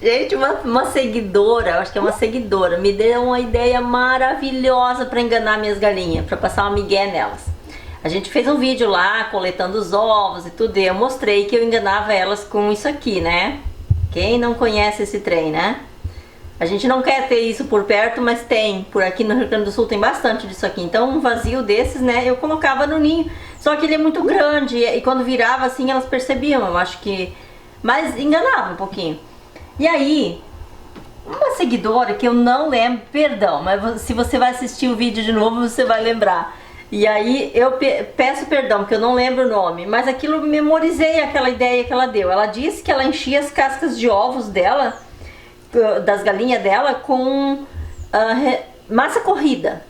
Gente, uma seguidora, acho que é uma seguidora, me deu uma ideia maravilhosa para enganar minhas galinhas, para passar uma migué nelas. A gente fez um vídeo lá, coletando os ovos e tudo, e eu mostrei que eu enganava elas com isso aqui, né? Quem não conhece esse trem, né? A gente não quer ter isso por perto, mas tem. Por aqui no Rio Grande do Sul tem bastante disso aqui. Então um vazio desses, né, eu colocava no ninho. Só que ele é muito grande e quando virava assim elas percebiam, eu acho que... Mas enganava um pouquinho. E aí, uma seguidora que eu não lembro, perdão, mas se você vai assistir o vídeo de novo você vai lembrar. E aí eu peço perdão porque eu não lembro o nome, mas aquilo memorizei aquela ideia que ela deu. Ela disse que ela enchia as cascas de ovos dela, das galinhas dela, com massa corrida.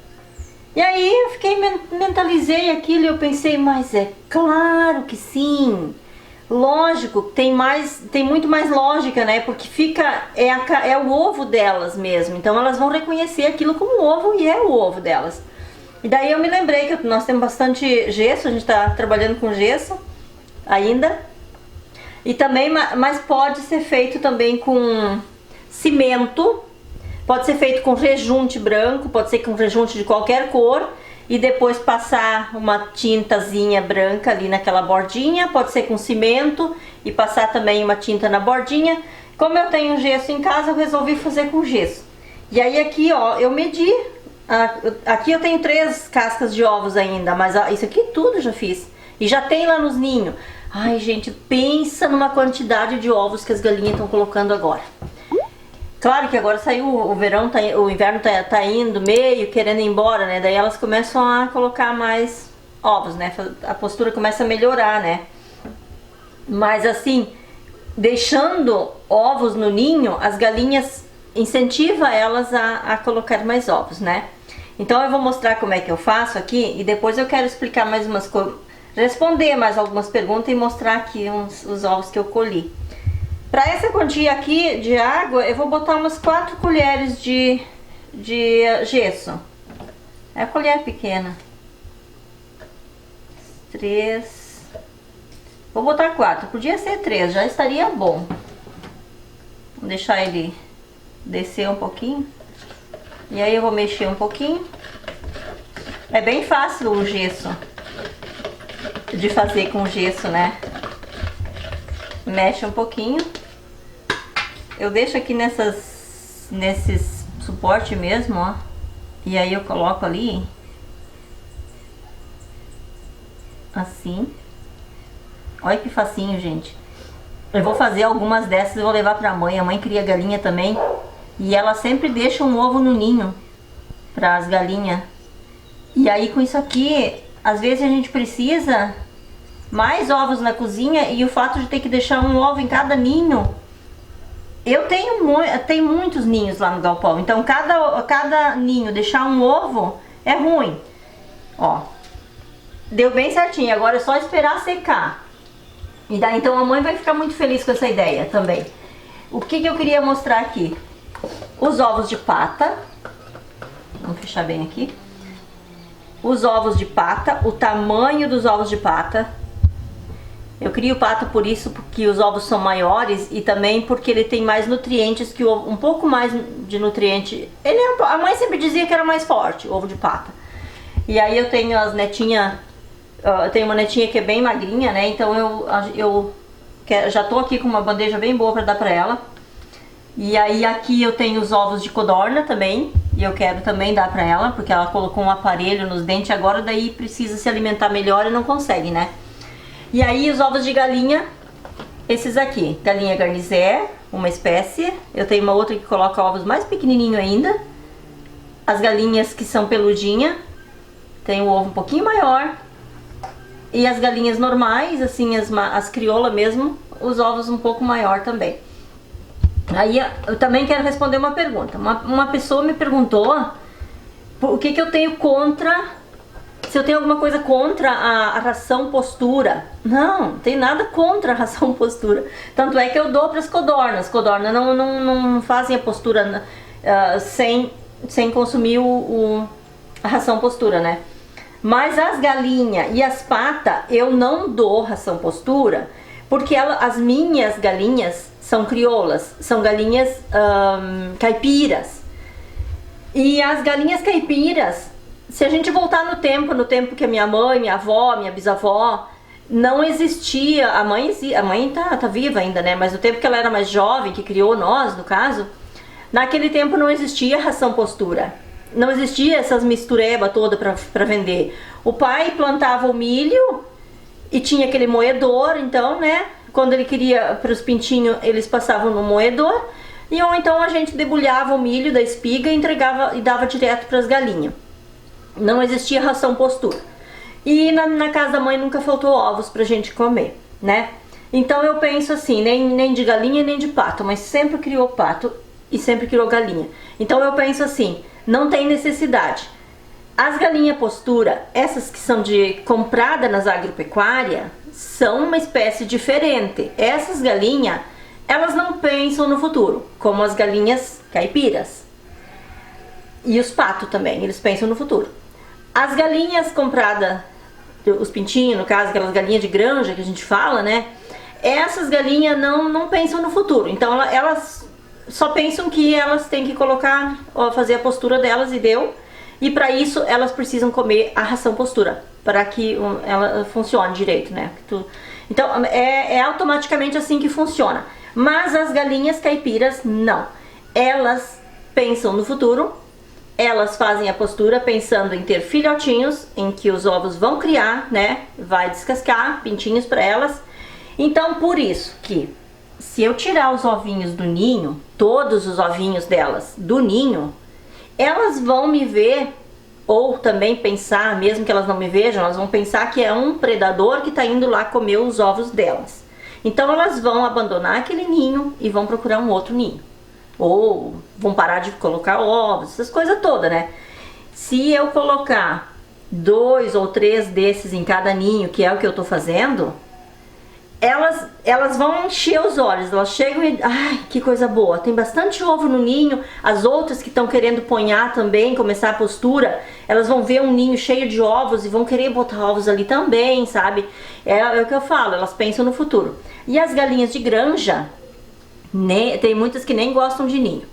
E aí eu fiquei, mentalizei aquilo e eu pensei, mas é claro que sim. Lógico, tem muito mais lógica, né? Porque é o ovo delas mesmo. Então elas vão reconhecer aquilo como ovo e é o ovo delas. E daí eu me lembrei que nós temos bastante gesso, a gente está trabalhando com gesso ainda. E também, mas pode ser feito também com cimento, pode ser feito com rejunte branco, pode ser com rejunte de qualquer cor. E depois passar uma tintazinha branca ali naquela bordinha, pode ser com cimento e passar também uma tinta na bordinha. Como eu tenho gesso em casa, eu resolvi fazer com gesso. E aí aqui, ó, eu medi, aqui eu tenho 3 cascas de ovos ainda, mas isso aqui tudo eu já fiz. E já tem lá nos ninhos. Ai, gente, pensa numa quantidade de ovos que as galinhas estão colocando agora. Claro que agora saiu o verão, o inverno tá indo meio, querendo ir embora, né? Daí elas começam a colocar mais ovos, né? A postura começa a melhorar, né? Mas assim, deixando ovos no ninho, as galinhas incentiva elas a colocar mais ovos, né? Então eu vou mostrar como é que eu faço aqui e depois eu quero explicar mais umas coisas, responder mais algumas perguntas e mostrar aqui os ovos que eu colhi. Para essa quantia aqui de água, eu vou botar umas 4 colheres de gesso. É a colher pequena. 3. Vou botar 4. Podia ser 3, já estaria bom. Vou deixar ele descer um pouquinho. E aí eu vou mexer um pouquinho. É bem fácil o gesso. De fazer com gesso, né? Mexe um pouquinho. Eu deixo aqui nesses suporte mesmo, ó. E aí eu coloco ali. Assim. Olha que facinho, gente. Eu vou fazer algumas dessas e vou levar pra mãe. A mãe cria galinha também. E ela sempre deixa um ovo no ninho para as galinhas. E aí com isso aqui, às vezes a gente precisa mais ovos na cozinha e o fato de ter que deixar um ovo em cada ninho. Eu tenho muitos ninhos lá no galpão, então cada ninho deixar um ovo é ruim. Ó, deu bem certinho, agora é só esperar secar. E daí então a mãe vai ficar muito feliz com essa ideia também. O que eu queria mostrar aqui? Os ovos de pata. Vamos fechar bem aqui. Os ovos de pata, o tamanho dos ovos de pata. Eu crio pata por isso, porque os ovos são maiores e também porque ele tem mais nutrientes que o ovo, um pouco mais de nutriente. A mãe sempre dizia que era mais forte, o ovo de pata. E aí eu tenho as netinhas, eu tenho uma netinha que é bem magrinha, né? Então eu já tô aqui com uma bandeja bem boa para dar para ela. E aí aqui eu tenho os ovos de codorna também, e eu quero também dar para ela, porque ela colocou um aparelho nos dentes agora, daí precisa se alimentar melhor e não consegue, né? E aí os ovos de galinha, esses aqui, galinha garnizé, uma espécie. Eu tenho uma outra que coloca ovos mais pequenininho ainda. As galinhas que são peludinha, tem o ovo um pouquinho maior. E as galinhas normais, assim, as crioulas mesmo, os ovos um pouco maior também. Aí eu também quero responder uma pergunta. Uma pessoa me perguntou o que eu tenho contra... Se eu tenho alguma coisa contra a ração postura. Não tem nada contra a ração postura. Tanto é que eu dou para as codornas. Codornas não fazem a postura sem consumir a ração postura, né? Mas as galinhas e as patas eu não dou ração postura, porque as minhas galinhas são crioulas, são galinhas caipiras. E as galinhas caipiras, se a gente voltar no tempo que a minha mãe, minha avó, minha bisavó, não existia, a mãe tá viva ainda, né? Mas no tempo que ela era mais jovem, que criou nós, no caso, naquele tempo não existia ração postura. Não existia essas mistureba toda pra vender. O pai plantava o milho e tinha aquele moedor, então, né? Quando ele queria para os pintinhos, eles passavam no moedor. E ou então a gente debulhava o milho da espiga e entregava e dava direto para as galinhas. Não existia ração postura. E na casa da mãe nunca faltou ovos pra gente comer, né? Então eu penso assim, nem de galinha nem de pato, mas sempre criou pato e sempre criou galinha. Então eu penso assim, não tem necessidade. As galinhas postura, essas que são comprada nas agropecuárias, são uma espécie diferente. Essas galinhas, elas não pensam no futuro, como as galinhas caipiras. E os patos também, eles pensam no futuro. As galinhas compradas, os pintinhos, no caso, aquelas galinhas de granja que a gente fala, né? Essas galinhas não pensam no futuro. Então elas só pensam que elas têm que colocar, fazer a postura delas e deu. E para isso elas precisam comer a ração postura, para que ela funcione direito, né? Então é automaticamente assim que funciona. Mas as galinhas caipiras não. Elas pensam no futuro. Elas fazem a postura pensando em ter filhotinhos, em que os ovos vão criar, né? Vai descascar pintinhos para elas. Então, por isso que se eu tirar os ovinhos do ninho, todos os ovinhos delas do ninho, elas vão me ver, ou também pensar, mesmo que elas não me vejam, elas vão pensar que é um predador que está indo lá comer os ovos delas. Então, elas vão abandonar aquele ninho e vão procurar um outro ninho. Ou vão parar de colocar ovos, essas coisas todas, né? Se eu colocar 2 ou 3 desses em cada ninho, que é o que eu tô fazendo, elas vão encher os olhos, elas chegam e... Ai, que coisa boa, tem bastante ovo no ninho. As outras que estão querendo ponhar também, começar a postura, elas vão ver um ninho cheio de ovos e vão querer botar ovos ali também, sabe? É o que eu falo, elas pensam no futuro. E as galinhas de granja... tem muitas que nem gostam de ninho.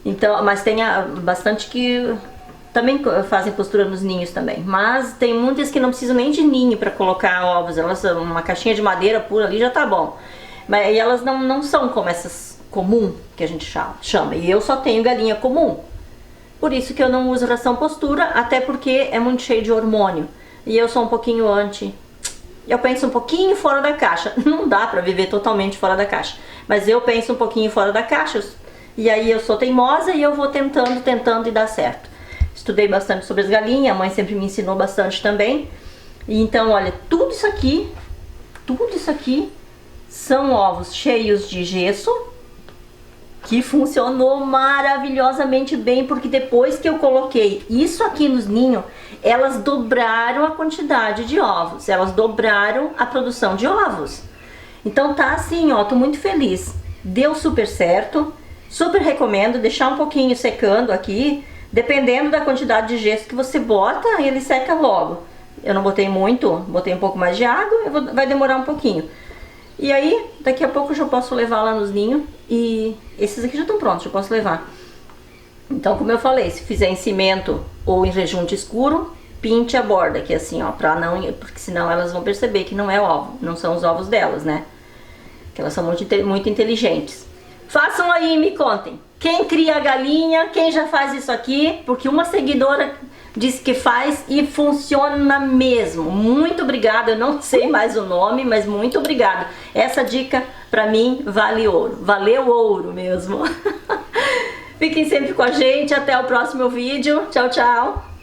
Então, mas tem bastante que também fazem postura nos ninhos também. Mas tem muitas que não precisam nem de ninho para colocar ovos. Elas, uma caixinha de madeira pura ali já tá bom. Mas e elas não são como essas comum que a gente chama. E eu só tenho galinha comum. Por isso que eu não uso ração postura, até porque é muito cheio de hormônio. E eu sou um pouquinho eu penso um pouquinho fora da caixa. Não dá pra viver totalmente fora da caixa. Mas eu penso um pouquinho fora da caixa. E aí eu sou teimosa e eu vou tentando e dá certo. Estudei bastante sobre as galinhas. A mãe sempre me ensinou bastante também. E então, olha, tudo isso aqui são ovos cheios de gesso. Que funcionou maravilhosamente bem, porque depois que eu coloquei isso aqui nos ninhos, elas dobraram a quantidade de ovos, elas dobraram a produção de ovos. Então tá assim, ó, tô muito feliz. Deu super certo, super recomendo deixar um pouquinho secando aqui, dependendo da quantidade de gesso que você bota, ele seca logo. Eu não botei muito, botei um pouco mais de água, vai demorar um pouquinho. E aí, daqui a pouco eu já posso levar lá nos ninhos e esses aqui já estão prontos, eu posso levar. Então, como eu falei, se fizer em cimento ou em rejunte escuro, pinte a borda aqui assim, ó, porque senão elas vão perceber que não é ovo, não são os ovos delas, né? Que elas são muito inteligentes. Façam aí e me contem. Quem cria a galinha, quem já faz isso aqui, porque uma seguidora disse que faz e funciona mesmo. Muito obrigada, eu não sei mais o nome, mas muito obrigada. Essa dica pra mim vale ouro, valeu ouro mesmo. Fiquem sempre com a gente, até o próximo vídeo. Tchau, tchau.